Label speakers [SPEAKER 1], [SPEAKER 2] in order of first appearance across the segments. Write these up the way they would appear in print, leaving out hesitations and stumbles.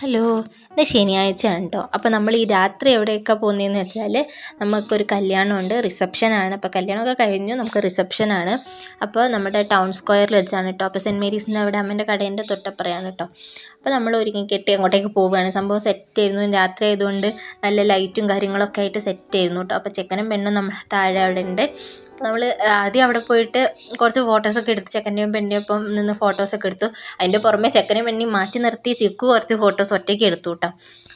[SPEAKER 1] Hello, ഇന്ന് ശനിയാഴ്ചയാണ് കേട്ടോ. അപ്പോൾ നമ്മൾ ഈ രാത്രി എവിടെയൊക്കെ പോകുന്നതെന്ന് വെച്ചാൽ നമുക്കൊരു കല്യാണമുണ്ട്, റിസപ്ഷനാണ്. അപ്പോൾ കല്യാണമൊക്കെ കഴിഞ്ഞു, നമുക്ക് റിസപ്ഷനാണ്. അപ്പോൾ നമ്മുടെ ടൗൺ സ്ക്വയറിൽ വെച്ചാണ് കേട്ടോ. അപ്പോൾ സെൻറ്റ് മേരീസിൻ്റെ അവിടെ അമ്മേൻ്റെ കടേൻ്റെ തൊട്ടപ്പുറയാണ് കേട്ടോ. അപ്പോൾ നമ്മൾ ഒരുങ്ങി കെട്ടി അങ്ങോട്ടേക്ക് പോവുകയാണ്. സംഭവം സെറ്റായിരുന്നു, രാത്രി ആയതുകൊണ്ട് നല്ല ലൈറ്റും കാര്യങ്ങളൊക്കെ ആയിട്ട് സെറ്റായിരുന്നു കേട്ടോ. അപ്പോൾ ചെക്കനും പെണ്ണും നമ്മൾ താഴെ അവിടെ ഉണ്ട്. അപ്പോൾ നമ്മൾ ആദ്യം അവിടെ പോയിട്ട് കുറച്ച് ഫോട്ടോസൊക്കെ എടുത്ത് ചെക്കൻ്റെയും പെണ്ണിൻ്റെയും ഒപ്പം നിന്ന് ഫോട്ടോസൊക്കെ എടുത്തു. അതിൻ്റെ പുറമെ ചെക്കനെയും പെണ്ണിനെയും മാറ്റി നിർത്തി ചിക്കു കുറച്ച് ഫോട്ടോസ് ഒറ്റയ്ക്ക് എടുത്തു കേട്ടോ.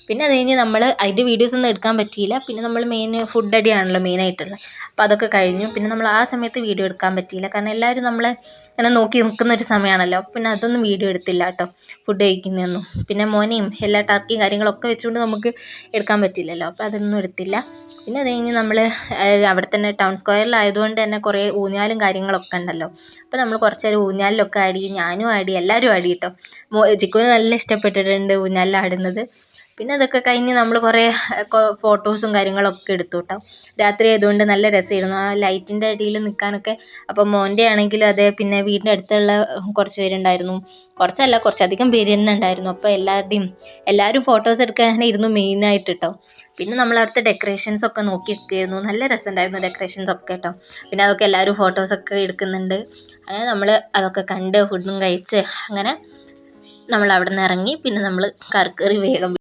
[SPEAKER 1] പിന്നെ അത് കഴിഞ്ഞ് നമ്മൾ അതിൻ്റെ വീഡിയോസൊന്നും എടുക്കാൻ പറ്റിയില്ല. പിന്നെ നമ്മൾ ഫുഡ് അടിയാണല്ലോ മെയിനായിട്ടുള്ളത്. അപ്പോൾ അതൊക്കെ കഴിഞ്ഞു. പിന്നെ നമ്മൾ ആ സമയത്ത് വീഡിയോ എടുക്കാൻ പറ്റിയില്ല, കാരണം എല്ലാവരും നമ്മളെ ഇങ്ങനെ നോക്കി നിൽക്കുന്ന ഒരു സമയമാണല്ലോ. പിന്നെ അതൊന്നും വീഡിയോ എടുത്തില്ല കേട്ടോ, ഫുഡ് കഴിക്കുന്നതൊന്നും. പിന്നെ മോനെയും എല്ലാ ടർക്കിയും കാര്യങ്ങളൊക്കെ വെച്ചുകൊണ്ട് നമുക്ക് എടുക്കാൻ പറ്റില്ലല്ലോ, അപ്പോൾ അതൊന്നും എടുത്തില്ല. പിന്നെ അത് കഴിഞ്ഞ് നമ്മൾ അവിടെ തന്നെ ടൗൺ സ്ക്വയറിലായതുകൊണ്ട് തന്നെ കുറേ ഊഞ്ഞാലും കാര്യങ്ങളൊക്കെ ഉണ്ടല്ലോ. അപ്പോൾ നമ്മൾ കുറച്ച് നേരം ഊഞ്ഞാലിലൊക്കെ ആടി, ഞാനും ആടി, എല്ലാവരും ആടി കേട്ടോ. ചിക്കുവിന് നല്ല ഇഷ്ടപ്പെട്ടിട്ടുണ്ട് ഊഞ്ഞാലിലാടുന്നത്. പിന്നെ അതൊക്കെ കഴിഞ്ഞ് നമ്മൾ കുറേ ഫോട്ടോസും കാര്യങ്ങളൊക്കെ എടുത്തു കേട്ടോ. രാത്രി ആയതുകൊണ്ട് നല്ല രസമായിരുന്നു ആ ലൈറ്റിൻ്റെ അടിയിൽ നിൽക്കാനൊക്കെ. അപ്പോൾ മോൻ്റെ ആണെങ്കിലും അതെ, പിന്നെ വീടിൻ്റെ അടുത്തുള്ള കുറച്ച് പേരുണ്ടായിരുന്നു, കുറച്ചധികം പേര് തന്നെ ഉണ്ടായിരുന്നു. അപ്പോൾ എല്ലാവരും ഫോട്ടോസ് എടുക്കാനായിരുന്നു മെയിനായിട്ട് കേട്ടോ. പിന്നെ നമ്മൾ അവിടുത്തെ ഡെക്കറേഷൻസൊക്കെ നോക്കി നിൽക്കുകയായിരുന്നു, നല്ല രസമുണ്ടായിരുന്നു ഡെക്കറേഷൻസൊക്കെ കേട്ടോ. പിന്നെ അതൊക്കെ എല്ലാവരും ഫോട്ടോസൊക്കെ എടുക്കുന്നുണ്ട്. അങ്ങനെ നമ്മൾ അതൊക്കെ കണ്ട് ഫുഡും കഴിച്ച് അങ്ങനെ നമ്മൾ അവിടെ നിന്ന് ഇറങ്ങി. പിന്നെ നമ്മൾ കയറി വേഗം